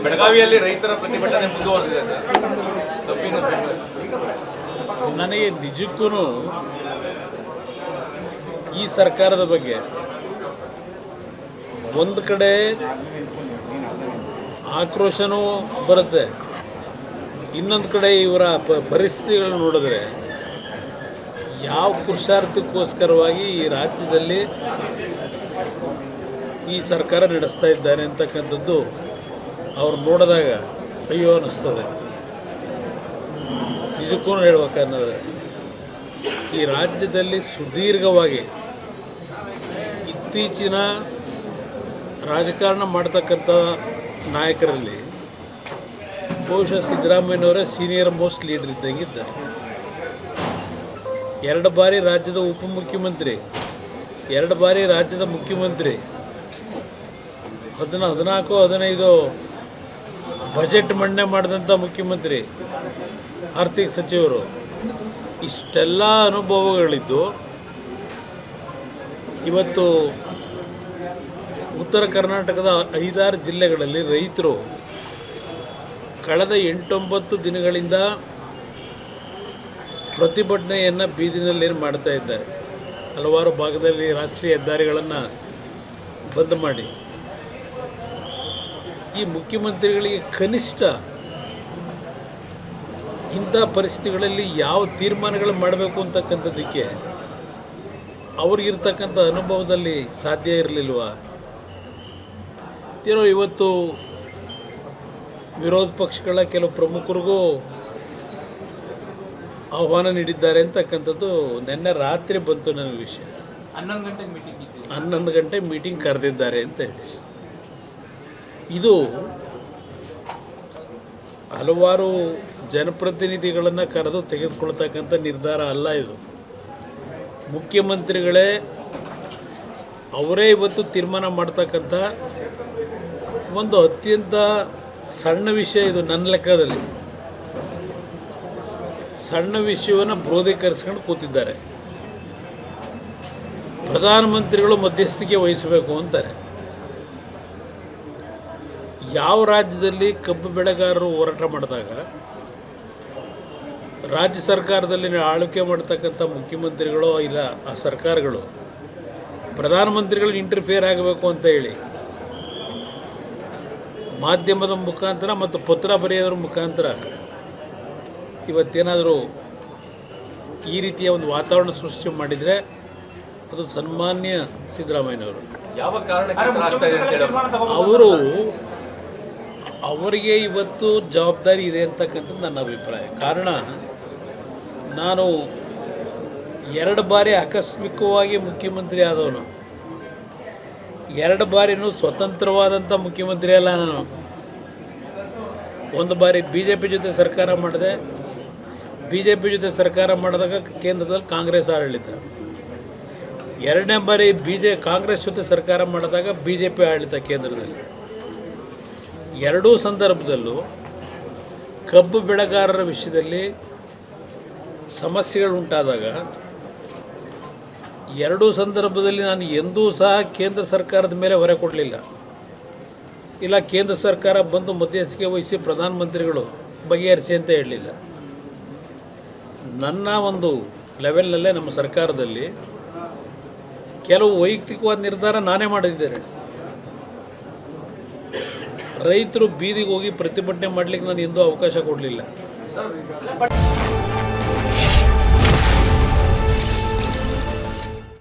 ಬೆಳಗಾವಿಯಲ್ಲಿ ರೈತರ ಪ್ರತಿಭಟನೆ ಮುಂದುವರೆದಿದೆ ನನಗೆ ನಿಜಕ್ಕೂ ಈ ಸರ್ಕಾರದ ಬಗ್ಗೆ ಒಂದು ಕಡೆ ಆಕ್ರೋಶನೂ ಬರುತ್ತೆ, ಇನ್ನೊಂದು ಕಡೆ ಇವರ ಪರಿಸ್ಥಿತಿಗಳನ್ನು ನೋಡಿದ್ರೆ ಯಾವ ಪುರುಷಾರ್ಥಕ್ಕೋಸ್ಕರವಾಗಿ ಈ ರಾಜ್ಯದಲ್ಲಿ ಈ ಸರ್ಕಾರ ನಡೆಸ್ತಾ ಇದ್ದಾರೆ ಅಂತಕ್ಕಂಥದ್ದು ಅವ್ರು ನೋಡಿದಾಗ ಅಯ್ಯೋ ಅನ್ನಿಸ್ತದೆ. ನಿಜಕ್ಕೂ ಹೇಳ್ಬೇಕನ್ನೋದ್ರೆ ಈ ರಾಜ್ಯದಲ್ಲಿ ಸುದೀರ್ಘವಾಗಿ ಇತ್ತೀಚಿನ ರಾಜಕಾರಣ ಮಾಡ್ತಕ್ಕಂಥ ನಾಯಕರಲ್ಲಿ ಬಹುಶಃ ಸಿದ್ದರಾಮಯ್ಯನವರೇ ಸೀನಿಯರ್ ಮೋಸ್ಟ್ ಲೀಡರ್ ಇದ್ದಂಗಿದ್ದಾರೆ. 2 ಬಾರಿ ರಾಜ್ಯದ ಉಪಮುಖ್ಯಮಂತ್ರಿ, 2 ಬಾರಿ ರಾಜ್ಯದ ಮುಖ್ಯಮಂತ್ರಿ, 14-15 ಬಜೆಟ್ ಮಂಡನೆ ಮಾಡಿದಂಥ ಮುಖ್ಯಮಂತ್ರಿ, ಆರ್ಥಿಕ ಸಚಿವರು, ಇಷ್ಟೆಲ್ಲ ಅನುಭವಗಳಿದ್ದು ಇವತ್ತು ಉತ್ತರ ಕರ್ನಾಟಕದ 5-6 ಜಿಲ್ಲೆಗಳಲ್ಲಿ ರೈತರು ಕಳೆದ 8-9 ದಿನಗಳಿಂದ ಪ್ರತಿಭಟನೆಯನ್ನು ಬೀದಿನಲ್ಲಿ ಮಾಡ್ತಾ ಇದ್ದಾರೆ. ಹಲವಾರು ಭಾಗದಲ್ಲಿ ರಾಷ್ಟ್ರೀಯ ಹೆದ್ದಾರಿಗಳನ್ನು ಬಂದ್ ಮಾಡಿ ಈ ಮುಖ್ಯಮಂತ್ರಿಗಳಿಗೆ ಕನಿಷ್ಠ ಇಂಥ ಪರಿಸ್ಥಿತಿಗಳಲ್ಲಿ ಯಾವ ತೀರ್ಮಾನಗಳು ಮಾಡಬೇಕು ಅಂತಕ್ಕಂಥದ್ದಕ್ಕೆ ಅವ್ರಿಗಿರ್ತಕ್ಕಂಥ ಅನುಭವದಲ್ಲಿ ಸಾಧ್ಯ ಇರಲಿಲ್ವಾ? ಏನೋ ಇವತ್ತು ವಿರೋಧ ಪಕ್ಷಗಳ ಕೆಲವು ಪ್ರಮುಖರಿಗೂ ಆಹ್ವಾನ ನೀಡಿದ್ದಾರೆ ಅಂತಕ್ಕಂಥದ್ದು ನಿನ್ನೆ ರಾತ್ರಿ ಬಂತು ನನಗೆ ವಿಷಯ. 11 ಗಂಟೆ ಮೀಟಿಂಗ್ ಕರೆದಿದ್ದಾರೆ ಅಂತ ಹೇಳಿ. ಇದು ಹಲವಾರು ಜನಪ್ರತಿನಿಧಿಗಳನ್ನು ಕರೆದು ತೆಗೆದುಕೊಳ್ತಕ್ಕಂಥ ನಿರ್ಧಾರ ಅಲ್ಲ. ಇದು ಮುಖ್ಯಮಂತ್ರಿಗಳೇ ಅವರೇ ಇವತ್ತು ತೀರ್ಮಾನ ಮಾಡ್ತಕ್ಕಂಥ ಒಂದು ಅತ್ಯಂತ ಸಣ್ಣ ವಿಷಯ. ಇದು ನನ್ನ ಲೆಕ್ಕದಲ್ಲಿ ಸಣ್ಣ ವಿಷಯವನ್ನು ಕ್ರೋಧೀಕರಿಸ್ಕೊಂಡು ಕೂತಿದ್ದಾರೆ. ಪ್ರಧಾನಮಂತ್ರಿಗಳು ಮಧ್ಯಸ್ಥಿಕೆ ವಹಿಸಬೇಕು ಅಂತಾರೆ. ಯಾವ ರಾಜ್ಯದಲ್ಲಿ ಕಬ್ಬು ಬೆಳೆಗಾರರು ಹೋರಾಟ ಮಾಡಿದಾಗ ರಾಜ್ಯ ಸರ್ಕಾರದಲ್ಲಿ ಆಳ್ವಿಕೆ ಮಾಡ್ತಕ್ಕಂಥ ಮುಖ್ಯಮಂತ್ರಿಗಳು ಇಲ್ಲ ಆ ಸರ್ಕಾರಗಳು ಪ್ರಧಾನಮಂತ್ರಿಗಳು ಇಂಟರ್ಫಿಯರ್ ಆಗಬೇಕು ಅಂತ ಹೇಳಿ ಮಾಧ್ಯಮದ ಮುಖಾಂತರ ಮತ್ತು ಪತ್ರ ಬರೆಯೋದ್ರ ಮುಖಾಂತರ ಇವತ್ತೇನಾದರೂ ಈ ರೀತಿಯ ಒಂದು ವಾತಾವರಣ ಸೃಷ್ಟಿ ಮಾಡಿದರೆ ಅದು ಸನ್ಮಾನ್ಯ ಸಿದ್ದರಾಮಯ್ಯನವರು. ಯಾವ ಕಾರಣಕ್ಕೆ ಅವರಿಗೆ ಇವತ್ತು ಜವಾಬ್ದಾರಿ ಇದೆ ಅಂತಕ್ಕಂಥದ್ದು ನನ್ನ ಅಭಿಪ್ರಾಯ. ಕಾರಣ ನಾನು 2 ಬಾರಿ ಆಕಸ್ಮಿಕವಾಗಿ ಮುಖ್ಯಮಂತ್ರಿ ಆದವನು, 2 ಬಾರಿನೂ ಸ್ವತಂತ್ರವಾದಂಥ ಮುಖ್ಯಮಂತ್ರಿ ಅಲ್ಲ. ನಾನು 1 ಬಾರಿ BJP ಜೊತೆ ಸರ್ಕಾರ ಮಾಡಿದೆ. BJP ಜೊತೆ ಸರ್ಕಾರ ಮಾಡಿದಾಗ ಕೇಂದ್ರದಲ್ಲಿ ಕಾಂಗ್ರೆಸ್ ಆಡಳಿತ. 2ನೇ ಬಾರಿ ಕಾಂಗ್ರೆಸ್ ಜೊತೆ ಸರ್ಕಾರ ಮಾಡಿದಾಗ BJP ಆಡಳಿತ ಕೇಂದ್ರದಲ್ಲಿ. ಎರಡೂ ಸಂದರ್ಭದಲ್ಲೂ ಕಬ್ಬು ಬೆಳೆಗಾರರ ವಿಷಯದಲ್ಲಿ ಸಮಸ್ಯೆಗಳುಂಟಾದಾಗ ಎರಡೂ ಸಂದರ್ಭದಲ್ಲಿ ನಾನು ಎಂದೂ ಸಹ ಕೇಂದ್ರ ಸರ್ಕಾರದ ಮೇಲೆ ಹೊರೆ ಕೊಡಲಿಲ್ಲ. ಇಲ್ಲ ಕೇಂದ್ರ ಸರ್ಕಾರ ಬಂದು ಮಧ್ಯಸ್ಥಿಕೆ ವಹಿಸಿ ಪ್ರಧಾನಮಂತ್ರಿಗಳು ಬಗೆಹರಿಸಿ ಅಂತ ಹೇಳಲಿಲ್ಲ. ನನ್ನ ಒಂದು ಲೆವೆಲ್ನಲ್ಲೇ ನಮ್ಮ ಸರ್ಕಾರದಲ್ಲಿ ಕೆಲವು ವೈಯಕ್ತಿಕವಾದ ನಿರ್ಧಾರ ನಾನೇ ಮಾಡಿದ್ದೇನೆ. ರೈತರು ಬೀದಿಗೆ ಹೋಗಿ ಪ್ರತಿಭಟನೆ ಮಾಡಲಿಕ್ಕೆ ನಾನು ಎಂದೂ ಅವಕಾಶ ಕೊಡಲಿಲ್ಲ.